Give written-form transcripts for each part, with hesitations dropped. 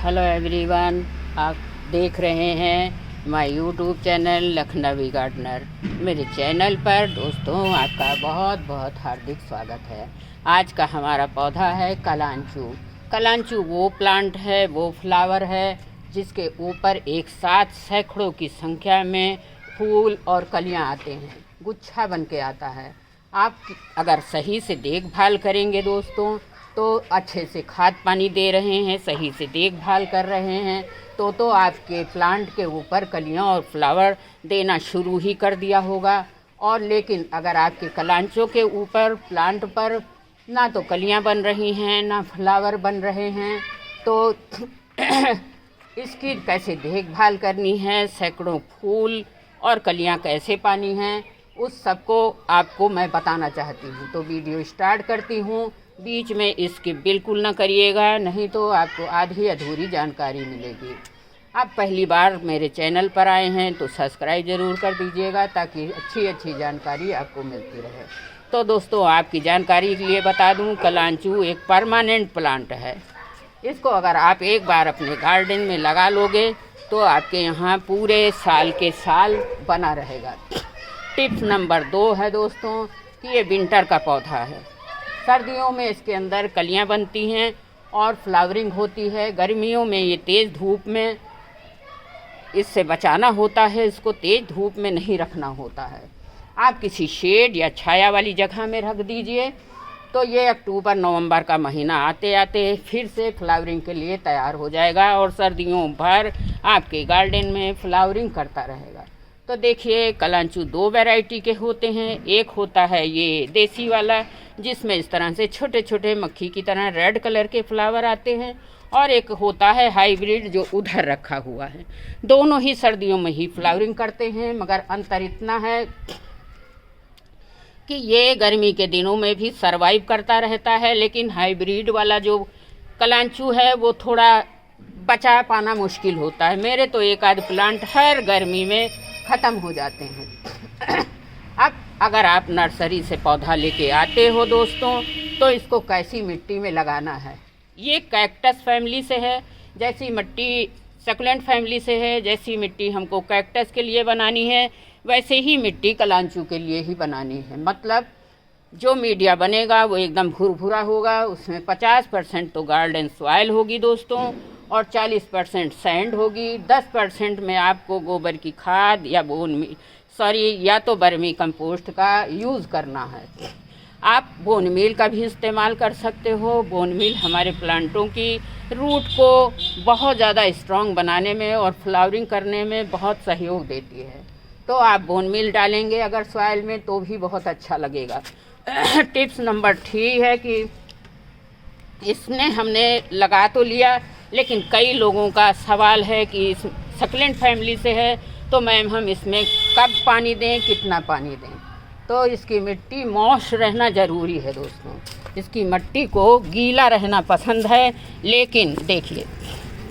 Hello everyone, आप देख रहे हैं my YouTube channel Lucknowi gardener. मेरे चैनल पर दोस्तों आपका बहुत बहुत हार्दिक स्वागत है। आज का हमारा पौधा है कलांचू। कलांचू वो प्लांट है, वो फ्लावर है जिसके ऊपर एक साथ सैकड़ों की संख्या में फूल और कलियां आते हैं, गुच्छा बन के आता है। आप अगर सही से देखभाल करेंगे दोस्तों, तो अच्छे से खाद पानी दे रहे हैं, सही से देखभाल कर रहे हैं तो आपके प्लांट के ऊपर कलियां और फ्लावर देना शुरू ही कर दिया होगा। और लेकिन अगर आपके कलांचों के ऊपर प्लांट पर ना तो कलियां बन रही हैं ना फ्लावर बन रहे हैं, तो इसकी कैसे देखभाल करनी है, सैकड़ों फूल और कलियां कैसे पानी हैं, उस सबको आपको मैं बताना चाहती हूँ। तो वीडियो स्टार्ट करती हूँ। बीच में इसकी बिल्कुल ना करिएगा, नहीं तो आपको आधी अधूरी जानकारी मिलेगी। आप पहली बार मेरे चैनल पर आए हैं तो सब्सक्राइब ज़रूर कर दीजिएगा ताकि अच्छी अच्छी जानकारी आपको मिलती रहे। तो दोस्तों आपकी जानकारी के लिए बता दूं, कलांचू एक परमानेंट प्लांट है। इसको अगर आप एक बार अपने गार्डन में लगा लोगे तो आपके यहाँ पूरे साल के साल बना रहेगा। टिप्स नंबर 2 है दोस्तों कि ये विंटर का पौधा है। सर्दियों में इसके अंदर कलियां बनती हैं और फ्लावरिंग होती है। गर्मियों में ये तेज़ धूप में इससे बचाना होता है, इसको तेज़ धूप में नहीं रखना होता है। आप किसी शेड या छाया वाली जगह में रख दीजिए तो ये अक्टूबर नवंबर का महीना आते आते फिर से फ्लावरिंग के लिए तैयार हो जाएगा और सर्दियों भर आपके गार्डन में फ्लावरिंग करता रहेगा। तो देखिए, कलांचू 2 वैरायटी के होते हैं। एक होता है ये देसी वाला जिसमें इस तरह से छोटे छोटे मक्खी की तरह रेड कलर के फ्लावर आते हैं, और एक होता है हाइब्रिड जो उधर रखा हुआ है। दोनों ही सर्दियों में ही फ्लावरिंग करते हैं, मगर अंतर इतना है कि ये गर्मी के दिनों में भी सरवाइव करता रहता है, लेकिन हाइब्रिड वाला जो कलांचू है वो थोड़ा बचा पाना मुश्किल होता है। मेरे तो एक आध प्लांट हर गर्मी में ख़त्म हो जाते हैं। अब अगर आप नर्सरी से पौधा लेके आते हो दोस्तों, तो इसको कैसी मिट्टी में लगाना है। ये कैक्टस फैमिली से है, जैसी मिट्टी सक्लेंट फैमिली से है। जैसी मिट्टी हमको कैक्टस के लिए बनानी है वैसे ही मिट्टी कलांचू के लिए ही बनानी है। मतलब जो मीडिया बनेगा वो एकदम भुरभुरा होगा, उसमें 50% तो गार्डन सॉइल होगी दोस्तों और 40% सैंड होगी। 10% में आपको गोबर की खाद या या तो बर्मी कंपोस्ट का यूज़ करना है। आप बोन मील का भी इस्तेमाल कर सकते हो। बोन मील हमारे प्लांटों की रूट को बहुत ज़्यादा स्ट्रॉन्ग बनाने में और फ्लावरिंग करने में बहुत सहयोग देती है। तो आप बोन मील डालेंगे अगर सॉइल में तो भी बहुत अच्छा लगेगा। टिप्स नंबर 3 है कि इसने हमने लगा तो लिया, लेकिन कई लोगों का सवाल है कि इस सक्लेंट फैमिली से है तो मैम हम इसमें कब पानी दें, कितना पानी दें। तो इसकी मिट्टी मॉइस्ट रहना ज़रूरी है दोस्तों। इसकी मिट्टी को गीला रहना पसंद है, लेकिन देखिए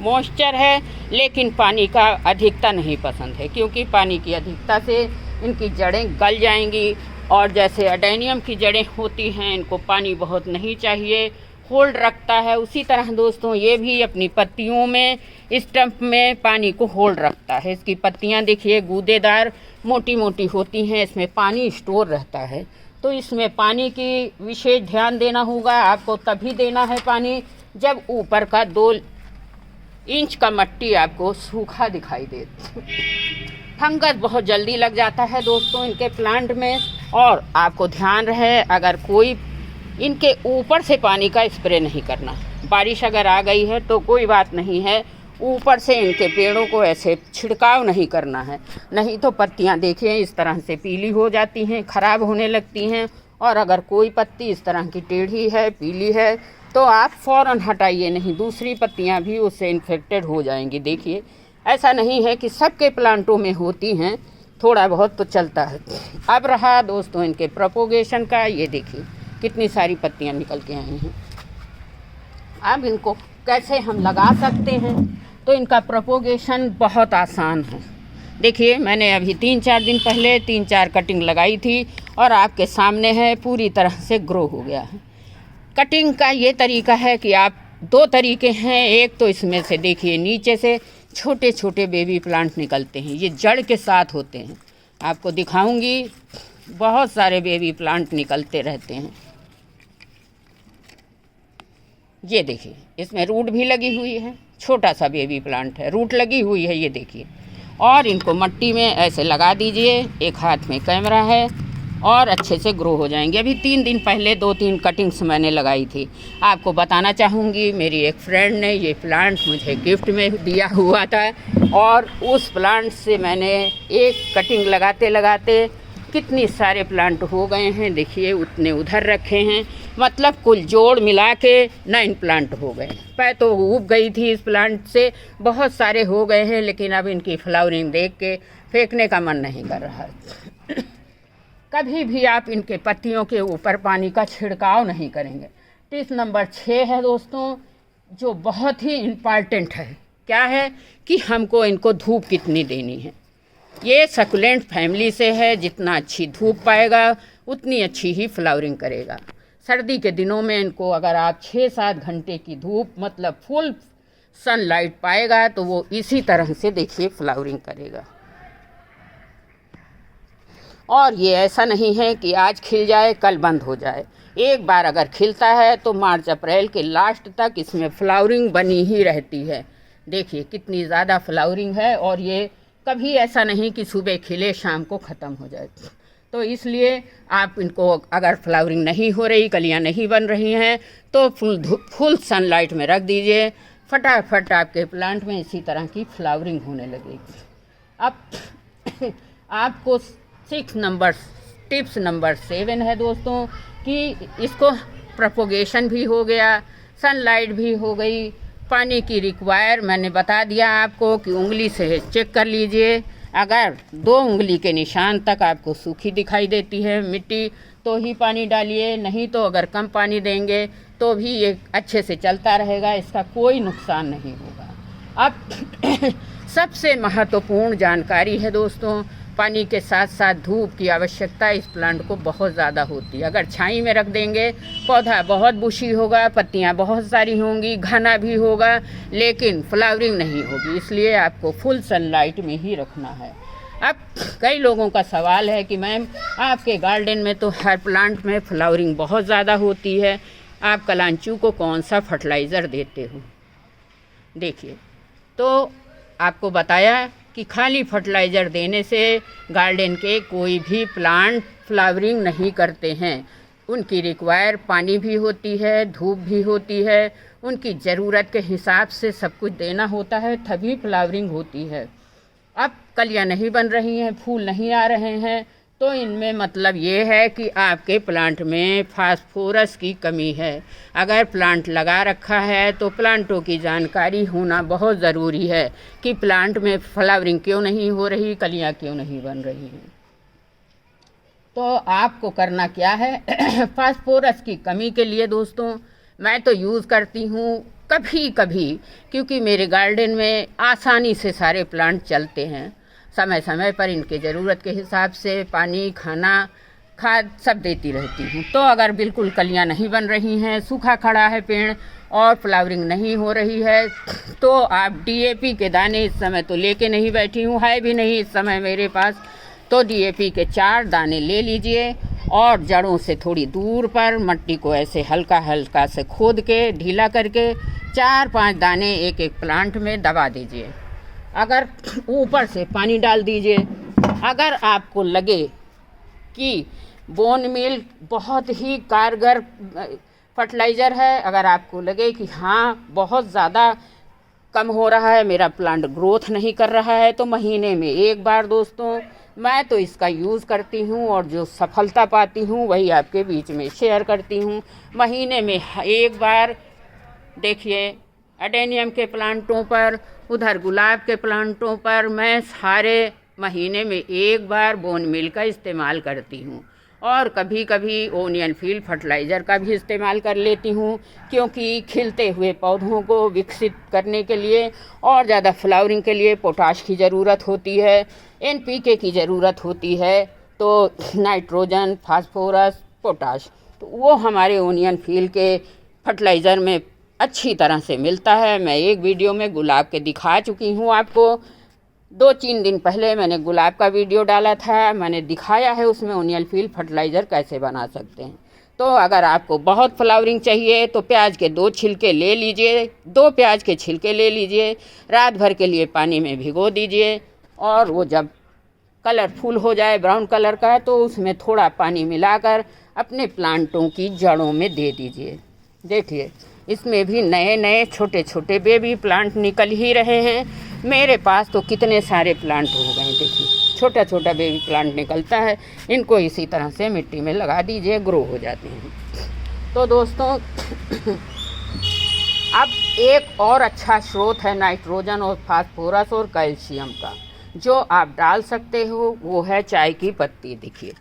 मॉइस्चर है लेकिन पानी का अधिकता नहीं पसंद है, क्योंकि पानी की अधिकता से इनकी जड़ें गल जाएंगी। और जैसे अडेनियम की जड़ें होती हैं, इनको पानी बहुत नहीं चाहिए, होल्ड रखता है। उसी तरह दोस्तों ये भी अपनी पत्तियों में, स्टम्प में पानी को होल्ड रखता है। इसकी पत्तियां देखिए गूदेदार मोटी मोटी होती हैं, इसमें पानी स्टोर रहता है। तो इसमें पानी की विशेष ध्यान देना होगा। आपको तभी देना है पानी जब ऊपर का 2 इंच का मिट्टी आपको सूखा दिखाई दे। फंगस बहुत जल्दी लग जाता है दोस्तों इनके प्लांट में, और आपको ध्यान रहे अगर कोई इनके ऊपर से पानी का स्प्रे नहीं करना। बारिश अगर आ गई है तो कोई बात नहीं है, ऊपर से इनके पेड़ों को ऐसे छिड़काव नहीं करना है, नहीं तो पत्तियां देखिए इस तरह से पीली हो जाती हैं, ख़राब होने लगती हैं। और अगर कोई पत्ती इस तरह की टेढ़ी है, पीली है, तो आप फ़ौरन हटाइए, नहीं दूसरी पत्तियां भी उससे इन्फेक्टेड हो जाएंगी। देखिए ऐसा नहीं है कि सबके प्लांटों में होती हैं, थोड़ा बहुत तो चलता है। अब रहा दोस्तों इनके प्रोपोगेशन का, ये देखिए कितनी सारी पत्तियां निकल के आई हैं। अब इनको कैसे हम लगा सकते हैं, तो इनका प्रोपोगेशन बहुत आसान है। देखिए मैंने अभी 3-4 दिन पहले 3-4 कटिंग लगाई थी और आपके सामने है पूरी तरह से ग्रो हो गया है। कटिंग का ये तरीका है कि आप दो तरीके हैं। एक तो इसमें से देखिए नीचे से छोटे छोटे बेबी प्लांट निकलते हैं, ये जड़ के साथ होते हैं। आपको दिखाऊंगी, बहुत सारे बेबी प्लांट निकलते रहते हैं। ये देखिए इसमें रूट भी लगी हुई है, छोटा सा बेबी प्लांट है, रूट लगी हुई है, ये देखिए। और इनको मट्टी में ऐसे लगा दीजिए, एक हाथ में कैमरा है, और अच्छे से ग्रो हो जाएंगे। अभी 3 दिन पहले 2-3 कटिंग्स मैंने लगाई थी। आपको बताना चाहूँगी, मेरी एक फ्रेंड ने ये प्लांट मुझे गिफ्ट में दिया हुआ था, और उस प्लांट से मैंने एक कटिंग लगाते लगाते कितनी सारे प्लांट हो गए हैं। देखिए उतने उधर रखे हैं, मतलब कुल जोड़ मिला के 9 प्लांट हो गए। मैं तो ऊब गई थी इस प्लांट से, बहुत सारे हो गए हैं, लेकिन अब इनकी फ्लावरिंग देख के फेंकने का मन नहीं कर रहा। कभी भी आप इनके पत्तियों के ऊपर पानी का छिड़काव नहीं करेंगे। टिप नंबर 6 है दोस्तों, जो बहुत ही इम्पॉर्टेंट है। क्या है कि हमको इनको धूप कितनी देनी है। ये सकुलेंट फैमिली से है, जितना अच्छी धूप पाएगा उतनी अच्छी ही फ्लावरिंग करेगा। सर्दी के दिनों में इनको अगर आप 6-7 घंटे की धूप, मतलब फुल सनलाइट पाएगा, तो वो इसी तरह से देखिए फ्लावरिंग करेगा। और ये ऐसा नहीं है कि आज खिल जाए कल बंद हो जाए। एक बार अगर खिलता है तो मार्च अप्रैल के लास्ट तक इसमें फ्लावरिंग बनी ही रहती है। देखिए कितनी ज़्यादा फ्लावरिंग है, और ये कभी ऐसा नहीं कि सुबह खिले शाम को ख़त्म हो जाए। तो इसलिए आप इनको अगर फ्लावरिंग नहीं हो रही, कलियां नहीं बन रही हैं, तो फुल सनलाइट में रख दीजिए, फटाफट आपके प्लांट में इसी तरह की फ्लावरिंग होने लगेगी। अब आपको टिप्स नंबर 7 है दोस्तों, कि इसको प्रोपोगेशन भी हो गया, सनलाइट भी हो गई, पानी की रिक्वायर मैंने बता दिया आपको कि उंगली से चेक कर लीजिए। अगर 2 उंगली के निशान तक आपको सूखी दिखाई देती है मिट्टी, तो ही पानी डालिए, नहीं तो अगर कम पानी देंगे तो भी ये अच्छे से चलता रहेगा, इसका कोई नुकसान नहीं होगा। अब सबसे महत्वपूर्ण जानकारी है दोस्तों, पानी के साथ साथ धूप की आवश्यकता इस प्लांट को बहुत ज़्यादा होती है। अगर छाई में रख देंगे, पौधा बहुत बुशी होगा, पत्तियां बहुत सारी होंगी, घना भी होगा, लेकिन फ्लावरिंग नहीं होगी। इसलिए आपको फुल सनलाइट में ही रखना है। अब कई लोगों का सवाल है कि मैम आपके गार्डन में तो हर प्लांट में फ्लावरिंग बहुत ज़्यादा होती है, आप कलांचू को कौन सा फर्टिलाइज़र देते हो? देखिए, तो आपको बताया कि खाली फर्टिलाइज़र देने से गार्डन के कोई भी प्लांट फ्लावरिंग नहीं करते हैं। उनकी रिक्वायर पानी भी होती है, धूप भी होती है, उनकी ज़रूरत के हिसाब से सब कुछ देना होता है, तभी फ्लावरिंग होती है। अब कलियां नहीं बन रही हैं, फूल नहीं आ रहे हैं, तो इनमें मतलब ये है कि आपके प्लांट में फास्फोरस की कमी है। अगर प्लांट लगा रखा है तो प्लांटों की जानकारी होना बहुत ज़रूरी है कि प्लांट में फ्लावरिंग क्यों नहीं हो रही, कलियां क्यों नहीं बन रही हैं। तो आपको करना क्या है फास्फोरस की कमी के लिए दोस्तों, मैं तो यूज़ करती हूँ कभी कभी, क्योंकि मेरे गार्डन में आसानी से सारे प्लांट चलते हैं। समय समय पर इनके ज़रूरत के हिसाब से पानी, खाना, खाद सब देती रहती हूँ। तो अगर बिल्कुल कलियां नहीं बन रही हैं, सूखा खड़ा है पेड़ और फ्लावरिंग नहीं हो रही है, तो आप DAP के दाने, इस समय तो लेके नहीं बैठी हूँ, है भी नहीं इस समय मेरे पास, तो DAP के 4 दाने ले लीजिए और जड़ों से थोड़ी दूर पर मट्टी को ऐसे हल्का हल्का से खोद के ढीला करके 4-5 दाने एक एक प्लांट में दबा दीजिए। अगर ऊपर से पानी डाल दीजिए। अगर आपको लगे कि बोन मील बहुत ही कारगर फर्टिलाइज़र है, अगर आपको लगे कि हाँ बहुत ज़्यादा कम हो रहा है, मेरा प्लांट ग्रोथ नहीं कर रहा है, तो महीने में एक बार दोस्तों मैं तो इसका यूज़ करती हूँ, और जो सफलता पाती हूँ वही आपके बीच में शेयर करती हूँ। महीने में एक बार देखिए, एडेनियम के प्लांटों पर, उधर गुलाब के प्लांटों पर मैं सारे महीने में एक बार बोन मील का इस्तेमाल करती हूँ, और कभी कभी ओनियन फील्ड फर्टिलाइज़र का भी इस्तेमाल कर लेती हूँ, क्योंकि खिलते हुए पौधों को विकसित करने के लिए और ज़्यादा फ्लावरिंग के लिए पोटाश की ज़रूरत होती है, NPK की ज़रूरत होती है, तो नाइट्रोजन, फास्फोरस, पोटाश, तो वो हमारे ओनियन फील्ड के फर्टिलाइज़र में अच्छी तरह से मिलता है। मैं एक वीडियो में गुलाब के दिखा चुकी हूँ आपको। 2-3 दिन पहले मैंने गुलाब का वीडियो डाला था, मैंने दिखाया है उसमें ओनियन फील्ड फर्टिलाइज़र कैसे बना सकते हैं। तो अगर आपको बहुत फ्लावरिंग चाहिए तो प्याज के 2 छिलके ले लीजिए, 2 प्याज के छिलके ले लीजिए, रात भर के लिए पानी में भिगो दीजिए और वो जब कलरफुल हो जाए ब्राउन कलर का तो उसमें थोड़ा पानी मिलाकर अपने प्लांटों की जड़ों में दे दीजिए। देखिए इसमें भी नए नए छोटे छोटे बेबी प्लांट निकल ही रहे हैं। मेरे पास तो कितने सारे प्लांट हो गए, देखिए छोटा छोटा बेबी प्लांट निकलता है। इनको इसी तरह से मिट्टी में लगा दीजिए, ग्रो हो जाते हैं। तो दोस्तों अब एक और अच्छा स्रोत है नाइट्रोजन और फास्फोरस और कैल्शियम का, जो आप डाल सकते हो, वो है चाय की पत्ती। देखिए